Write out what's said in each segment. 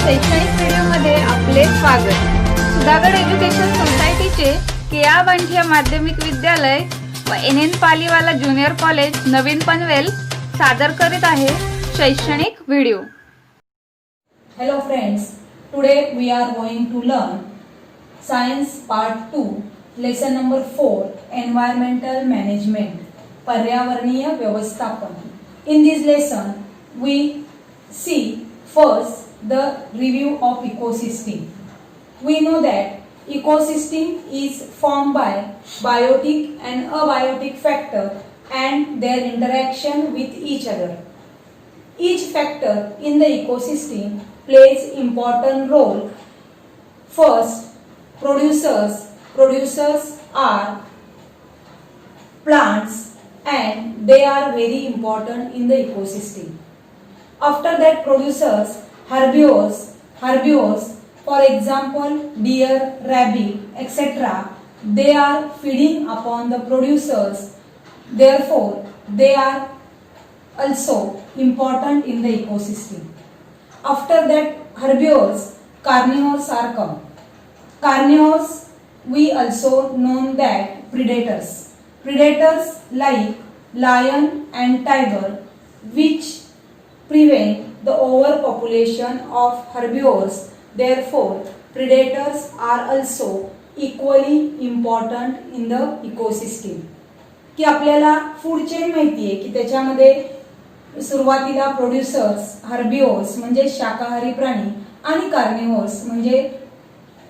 शैक्षणिक व्हिडिओमध्ये आपले स्वागत। सुधागड एज्युकेशन सोसायटीचे केआ बांठिया माध्यमिक विद्यालय व एन पालीवाला ज्युनियर कॉलेज नवीन पनवेल सादर करीत आहे शैक्षणिक video. Hello friends, today we are going to learn Science Part 2, Lesson number 4, Environmental Management, पर्यावरणीय व्यवस्थापन. In this lesson, we see first the review of ecosystem. We know that ecosystem is formed by biotic and abiotic factor and their interaction with each other. Each factor in the ecosystem plays important role. First, producers. Producers are plants and they are very important in the ecosystem. After that, producers, herbivores. Herbivores, for example, deer, rabbit, etc. They are feeding upon the producers. Therefore, they are also important in the ecosystem. After that, herbivores, carnivores are come. Carnivores, we also know that predators. Predators like lion and tiger, which prevent the overpopulation of herbivores. Therefore, predators are also equally important in the ecosystem. की आपल्याला food chain माहिती आहे की त्याच्यामध्ये सुरुवातीला producers, हर्बिओर्स म्हणजे शाकाहारी प्राणी आणि कार्निव्होर्स म्हणजे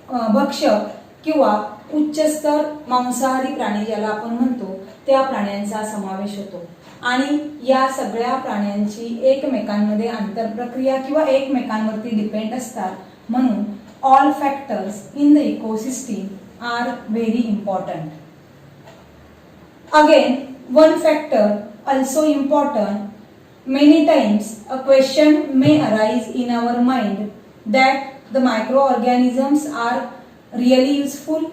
भक्षक किंवा उच्चस्तर मांसाहारी प्राणी ज्याला आपण म्हणतो त्या प्राण्यांचा समावेश होतो. आणि या सगळ्या प्राण्यांची एकमेकांमध्ये आंतरप्रक्रिया किंवा एकमेकांवरती डिपेंड असतात. म्हणून all factors in the ecosystem are very important. Again, one factor also important. Many times a question may arise in our mind that the microorganisms are really useful.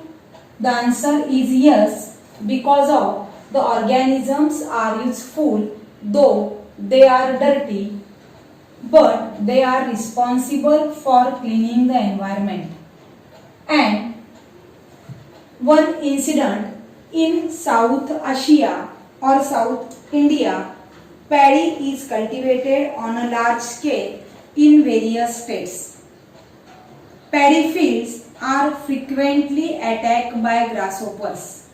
The answer is yes, because of the organisms are useful though they are dirty, but they are responsible for cleaning the environment. And one incident in South Asia or South India, paddy is cultivated on a large scale in various states. Paddy fields are frequently attacked by grasshoppers.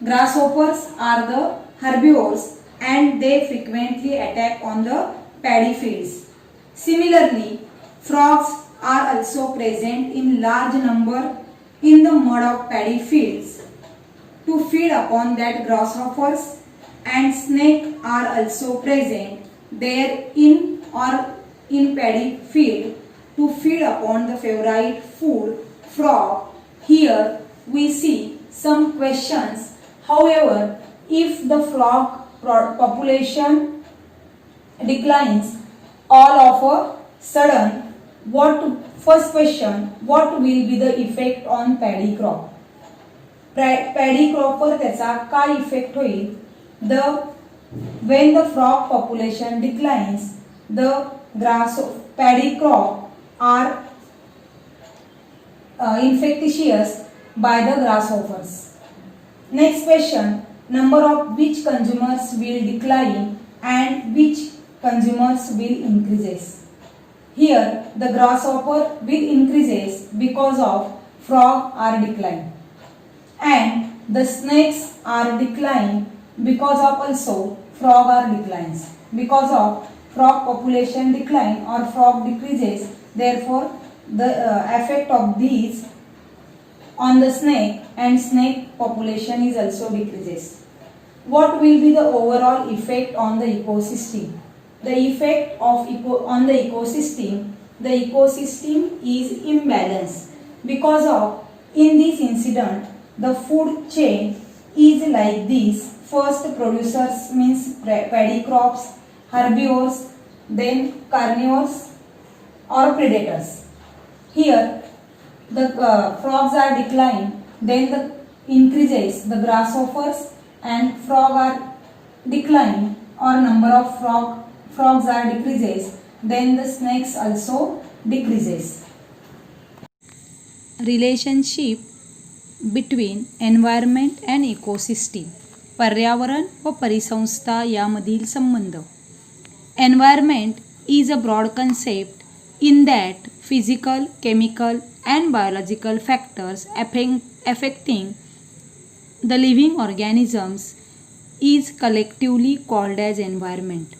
Grasshoppers are the herbivores and they frequently attack on the paddy fields. Similarly, frogs are also present in large number in the mud of paddy fields to feed upon that grasshoppers, and snakes are also present there in paddy field to feed upon the favorite food frog. Here we see some questions. However, if the frog population declines all of a sudden, first question, what will be the effect on paddy crop? Paddy क्रॉपवर त्याचा काय effect होईल? When the frog population declines, the paddy crop are infectious by the grasshoppers. Next question, number of which consumers will decline and which consumers will increases? Here the grasshopper will increases because of frog are decline, and the snakes are declined because of also frog are declines. Because of frog population decline or frog decreases, therefore the effect of these on the snake and snake population is also decreases. What will be the overall effect on the ecosystem? The effect of on the ecosystem is imbalance. Because of in this incident, the food chain is like this. First, producers means paddy crops, herbivores, then carnivores or predators. Here the frogs are declined, then the increases the grasshoppers, and frog are declined or number of frogs are decreases, then the snakes also decreases. Relationship between environment and ecosystem, पर्यावरण व परिसंस्था यामधील संबंध. Environment is a broad concept in that physical, chemical and biological factors affecting the living organisms is collectively called as environment.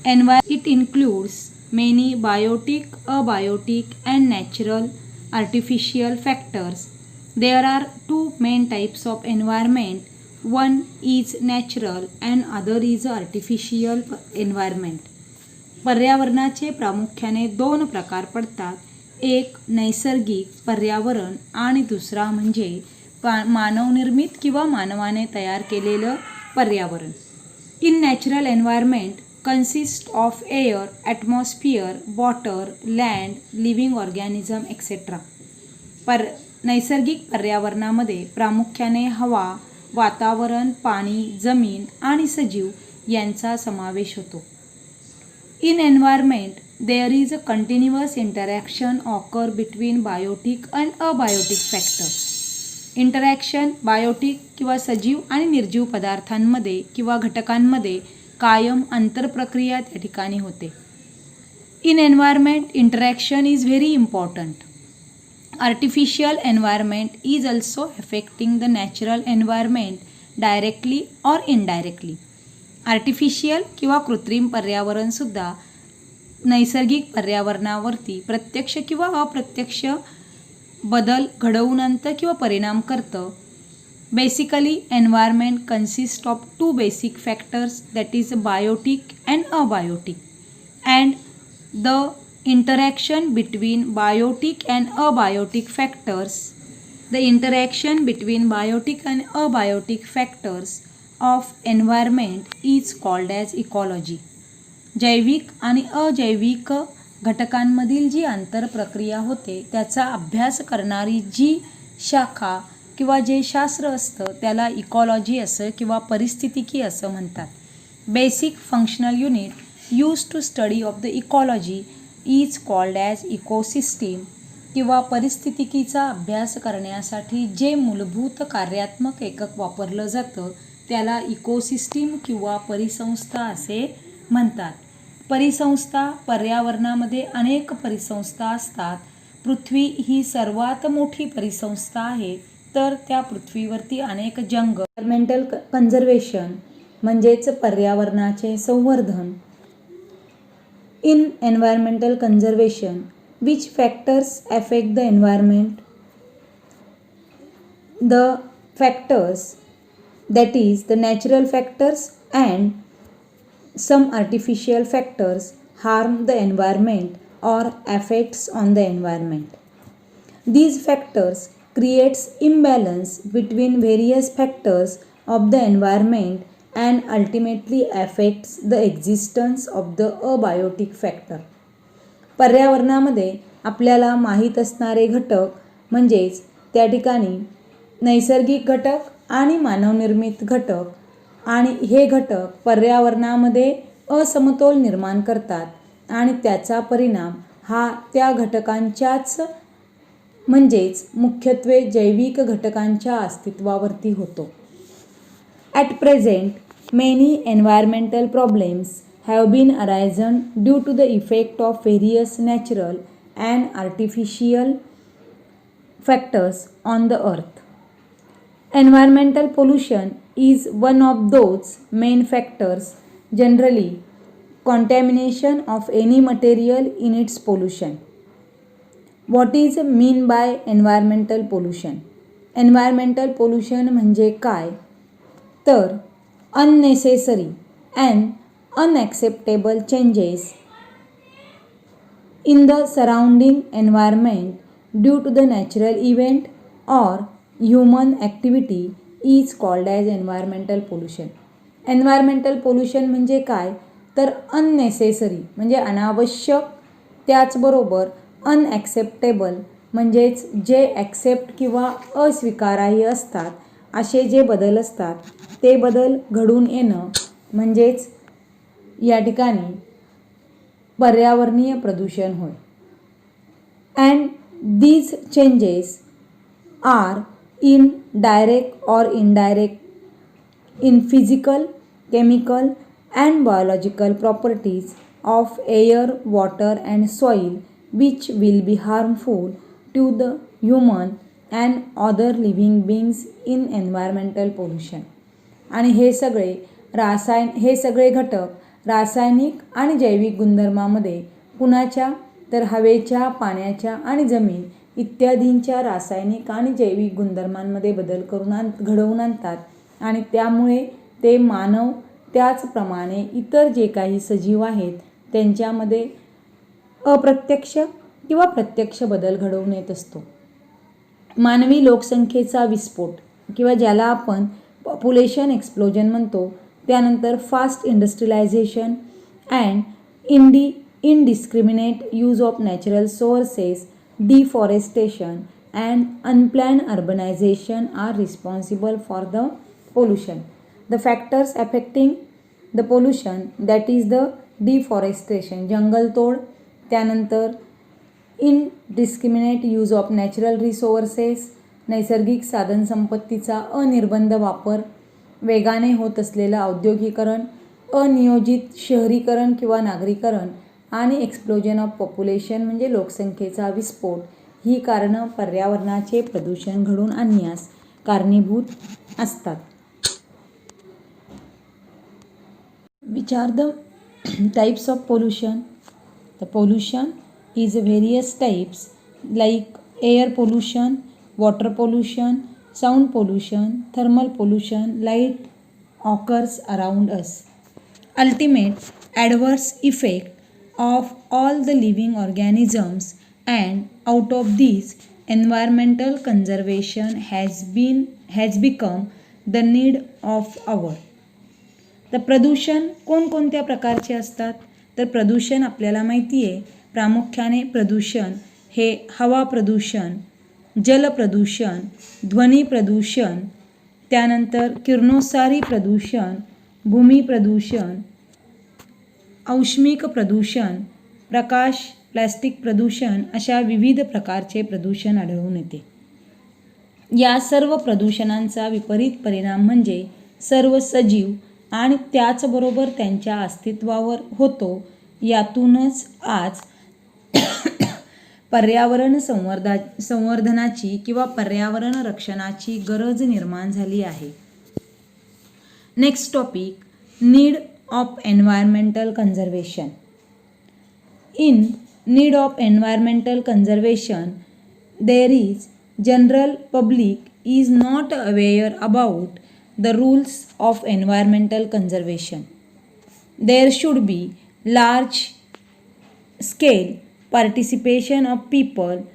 It includes many biotic, abiotic and natural artificial factors. There are two main types of environment. One is natural and other is artificial environment. पर्यावरणाचे प्रामुख्याने दोन प्रकार पडतात. एक नैसर्गिक पर्यावरण आणि दुसरा म्हणजे मानवनिर्मित किंवा मानवाने तयार केलेलं पर्यावरण. In natural environment consist of air, atmosphere, water, land, living organism etcetera. नैसर्गिक पर्यावरणामध्ये प्रामुख्याने हवा, वातावरण, पाणी, जमीन आणि सजीव यांचा समावेश होतो. In environment there is a continuous interaction occur between biotic and abiotic factors. Interaction biotic किंवा सजीव आणि निर्जीव पदार्थांमध्ये किंवा घटकांमध्ये कायम आंतरप्रक्रिया त्या ठिकाणी होते. In environment interaction is very important. Artificial environment is also affecting the natural environment directly or indirectly. Artificial किंवा कृत्रिम पर्यावरणसुद्धा नैसर्गिक पर्यावरणावरती प्रत्यक्ष किंवा अप्रत्यक्ष बदल घडवून आणतं किंवा परिणाम करतं. Basically environment consist of two basic factors, that is biotic and abiotic, and the interaction between biotic and abiotic factors of environment is called as ecology. जैविक आणि अजैविक घटकांमधील जी आंतरप्रक्रिया होते त्याचा अभ्यास करणारी जी शाखा किंवा जे शास्त्र असतं त्याला इकॉलॉजी असं किंवा परिस्थितिकी असं म्हणतात. Basic functional unit use to study of the ecology is called as ecosystem. किंवा परिस्थितिकीचा अभ्यास करण्यासाठी जे मूलभूत कार्यात्मक एकक वापरलं जातं त्याला इकोसिस्टीम किंवा परिसंस्था असे म्हणतात. परिसंस्था, पर्यावरणामध्ये अनेक परिसंस्था असतात. पृथ्वी ही सर्वात मोठी परिसंस्था आहे, तर त्या पृथ्वीवरती अनेक जंगल. एन्व्हायरमेंटल कन्झर्वेशन म्हणजेच पर्यावरणाचे संवर्धन. In environmental conservation which factors affect the environment? The factors that is the natural factors and some artificial factors harm the environment or effects on the environment. These factors creates imbalance between various factors of the environment and ultimately affects the existence of the abiotic factor. पर्यावरणामध्ये आपल्याला माहीत असणारे घटक म्हणजेच त्या ठिकाणी नैसर्गिक घटक आणि मानवनिर्मित घटक, आणि हे घटक पर्यावरणामध्ये असमतोल निर्माण करतात आणि त्याचा परिणाम हा त्या घटकांच्याच म्हणजेच मुख्यत्वे जैविक घटकांच्या अस्तित्वावरती होतो. At present many environmental problems have been arisen due to the effect of various natural and artificial factors on the earth. Environmental pollution is one of those main factors. Generally, contamination of any material in its pollution. What is mean by environmental pollution? Environmental pollution म्हणजे काय? तर unnecessary and unacceptable changes in the surrounding environment due to the natural event or human activity is called as environmental pollution. Environmental pollution म्हणजे काय? तर unnecessary म्हणजे अनावश्यक, त्याचबरोबर अनॲक्सेप्टेबल म्हणजेच जे ॲक्सेप्ट किंवा अस्वीकारार्ह असतात असे जे बदल असतात ते बदल घडून येणं म्हणजेच या ठिकाणी पर्यावरणीय प्रदूषण होय. and these changes are in direct or indirect in physical, chemical and biological properties of air, water and soil which will be harmful to the human and other living beings in environmental pollution. आणि हे सगळे घटक रासायनिक आणि जैविक गुणधर्मामध्ये कुणाच्या तर हवेच्या, पाण्याच्या आणि जमीन इत्यादींच्या रासायनिक आणि जैविक गुणधर्मांमध्ये बदल घडवून आणतात आणि त्यामुळे ते मानव त्याचप्रमाणे इतर जे काही सजीव आहेत त्यांच्यामध्ये अप्रत्यक्ष किंवा प्रत्यक्ष बदल घडवून येत असतो. मानवी लोकसंख्येचा विस्फोट किंवा ज्याला आपण पॉप्युलेशन एक्सप्लोजन म्हणतो, त्यानंतर fast industrialisation and indiscriminate use of natural sources, deforestation and unplanned urbanization are responsible for the pollution. The factors affecting the pollution, that is the deforestation, जंगलतोड, त्यानंतर indiscriminate use of natural resources, नैसर्गिक साधनसंपत्तीचा अनिर्बंध वापर, वेगाने होत असलेलं औद्योगिकरण, अनियोजित शहरीकरण किंवा नागरीकरण आणि एक्सप्लोजन ऑफ पॉप्युलेशन म्हणजे लोकसंख्येचा विस्फोट ही कारणं पर्यावरणाचे प्रदूषण घडवून आणण्यास कारणीभूत असतात. Which are the types of pollution? The pollution is various types like air pollution, water pollution, sound pollution, thermal pollution, light occurs around us. Ultimate adverse effect of all the living organisms, and out of these environmental conservation has become the need of our. तर प्रदूषण कोणकोणत्या प्रकारचे असतात? तर प्रदूषण आपल्याला माहिती आहे, प्रामुख्याने प्रदूषण हे हवा प्रदूषण, जल प्रदूषण, ध्वनी प्रदूषण, त्यानंतर किरणोत्सारी प्रदूषण, भूमी प्रदूषण, औष्णिक प्रदूषण, प्रकाश, प्लास्टिक प्रदूषण अशा विविध प्रकारचे प्रदूषण आढळून येते. या सर्व प्रदूषणांचा विपरीत परिणाम म्हणजे सर्व सजीव आणि त्याचबरोबर त्यांच्या अस्तित्वावर होतो. यातूनच आज पर्यावरण संवर्धनाची किंवा पर्यावरण रक्षणाची गरज निर्माण झाली आहे. Next topic, need of environmental conservation. In need of environmental conservation, there is general public is not aware about the rules of environmental conservation. There should be large scale participation of people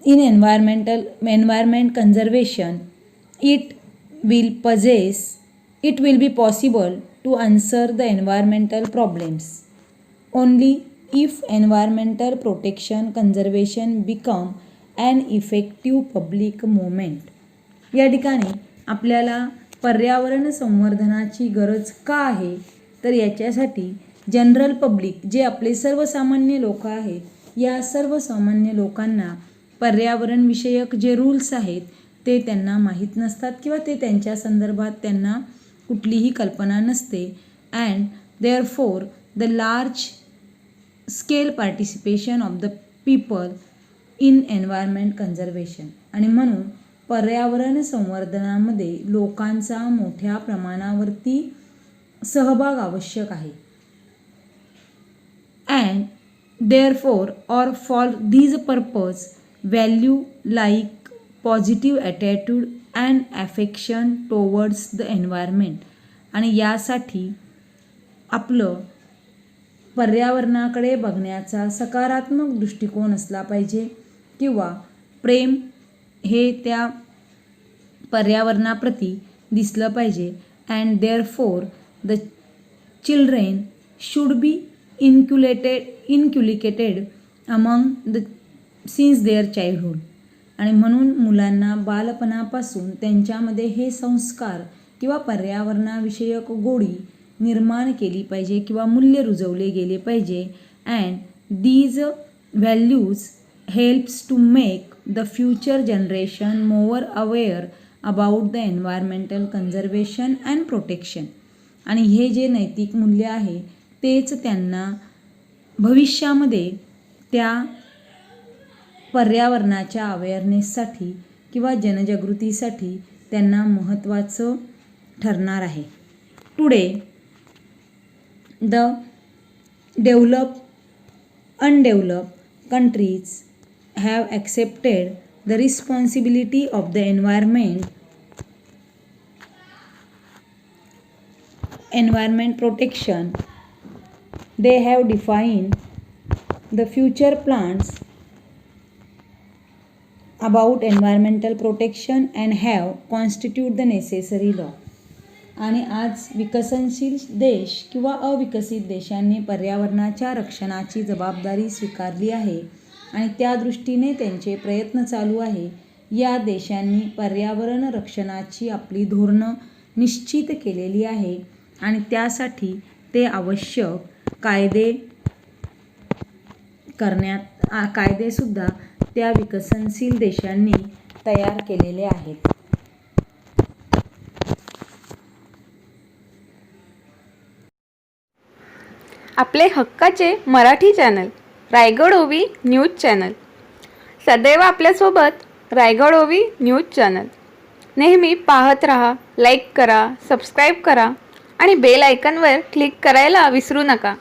in environment conservation. It will be possible to answer the environmental problems only if environmental protection conservation become an effective public movement. या ठिकाणी आपल्याला पर्यावरण संवर्धनाची गरज का आहे? तर याच्यासाठी जनरल पब्लिक जे आपले सर्वसामान्य लोक आहेत, या सर्वसामान्य लोकांना पर्यावरण विषयक जे रूल्स आहेत ते त्यांना माहीत नसतात किंवा ते त्यांच्या संदर्भात त्यांना कुठलीही कल्पना नसते. And therefore the large scale participation of the people in environment conservation, आणि म्हणून पर्यावरण संवर्धनामध्ये लोकांचा मोठ्या प्रमाणावरती सहभाग आवश्यक आहे. And therefore or for these purpose value like positive attitude and affection towards the environment, आणि यासाठी आपलं पर्यावरणाकडे बघण्याचा सकारात्मक दृष्टिकोन असला पाहिजे किंवा प्रेम हे त्या पर्यावरणाप्रती दिसलं पाहिजे. And therefore the children should be inculcated among the since their childhood, आणि म्हणून मुलांना बालपणापासून त्यांच्यामध्ये हे संस्कार किंवा पर्यावरणाविषयक गोडी निर्माण केली पाहिजे किंवा मूल्य रुजवले गेले पाहिजे. And these values helps to make the future generation more aware about the environmental conservation and protection. आणि हे जे नैतिक मूल्य आहे तेच त्यांना भविष्यामध्ये त्या पर्यावरणाच्या अवेअरनेससाठी किंवा जनजागृतीसाठी त्यांना महत्त्वाचं ठरणार आहे. Today the undeveloped countries have accepted the responsibility of the environment protection. They have defined the future plans about environmental protection and have constituted the necessary law. आणि आज विकसनशील देश किंवा अविकसित देशांनी पर्यावरणाच्या रक्षणाची जबाबदारी स्वीकारली आहे आणि त्या दृष्टीने त्यांचे प्रयत्न चालू आहे. या देशांनी पर्यावरण रक्षणाची आपली धोरणं निश्चित केलेली आहे आणि त्यासाठी ते आवश्यक कायदेसुद्धा त्या विकसनशील देशांनी तयार केलेले आहेत. आपले हक्काचे मराठी चॅनल रायगड ओवी न्यूज चॅनल, सदैव आपल्यासोबत रायगड ओवी न्यूज चॅनल. नेहमी पाहत रहा, लाईक करा, सबस्क्राईब करा आणि बेल आयकॉनवर क्लिक करायला विसरू नका.